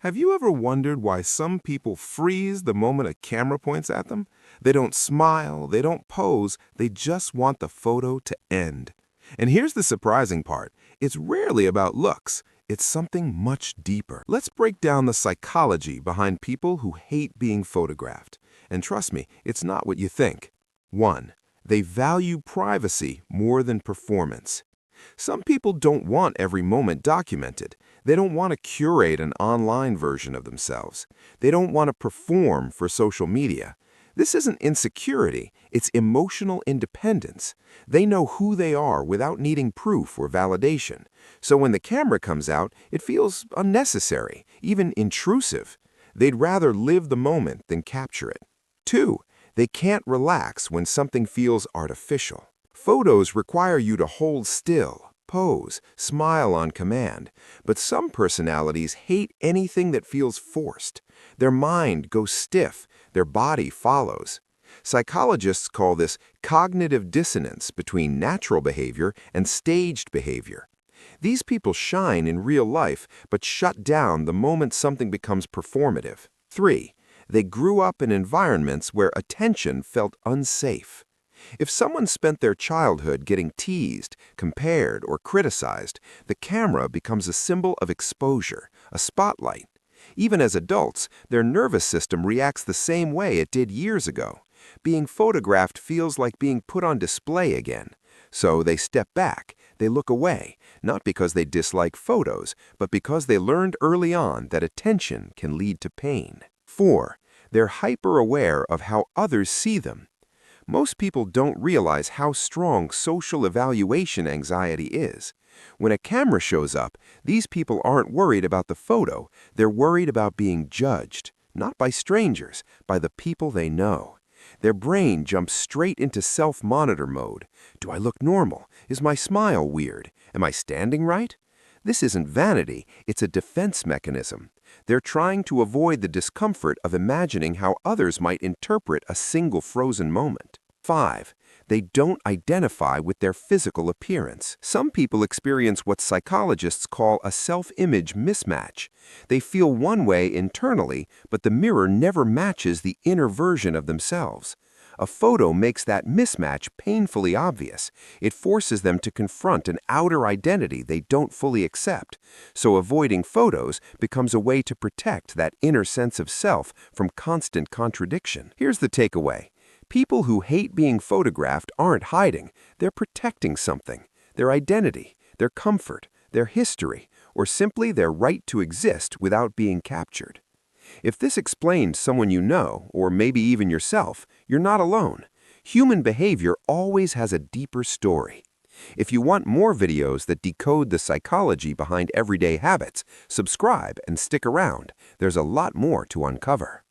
Have you ever wondered why some people freeze the moment a camera points at them? They don't smile, they don't pose, they just want the photo to end. And here's the surprising part. It's rarely about looks. It's something much deeper. Let's break down the psychology behind people who hate being photographed. And trust me, it's not what you think. 1. They value privacy more than performance. Some people don't want every moment documented. They don't want to curate an online version of themselves. They don't want to perform for social media. This isn't insecurity, it's emotional independence. They know who they are without needing proof or validation. So when the camera comes out, it feels unnecessary, even intrusive. They'd rather live the moment than capture it. 2. They can't relax when something feels artificial. Photos require you to hold still, pose, smile on command, but some personalities hate anything that feels forced. Their mind goes stiff, their body follows. Psychologists call this cognitive dissonance between natural behavior and staged behavior. These people shine in real life, but shut down the moment something becomes performative. 3. They grew up in environments where attention felt unsafe. If someone spent their childhood getting teased, compared, or criticized, the camera becomes a symbol of exposure, a spotlight. Even as adults, their nervous system reacts the same way it did years ago. Being photographed feels like being put on display again. So they step back, they look away, not because they dislike photos, but because they learned early on that attention can lead to pain. 4. They're hyper-aware of how others see them. Most people don't realize how strong social evaluation anxiety is. When a camera shows up, these people aren't worried about the photo, they're worried about being judged, not by strangers, by the people they know. Their brain jumps straight into self-monitor mode. Do I look normal? Is my smile weird? Am I standing right? This isn't vanity, it's a defense mechanism. They're trying to avoid the discomfort of imagining how others might interpret a single frozen moment. 5. They don't identify with their physical appearance. Some people experience what psychologists call a self-image mismatch. They feel one way internally, but the mirror never matches the inner version of themselves. A photo makes that mismatch painfully obvious. It forces them to confront an outer identity they don't fully accept. So avoiding photos becomes a way to protect that inner sense of self from constant contradiction. Here's the takeaway. People who hate being photographed aren't hiding. They're protecting something. Their identity, their comfort, their history, or simply their right to exist without being captured. If this explains someone you know, or maybe even yourself, you're not alone. Human behavior always has a deeper story. If you want more videos that decode the psychology behind everyday habits, subscribe and stick around. There's a lot more to uncover.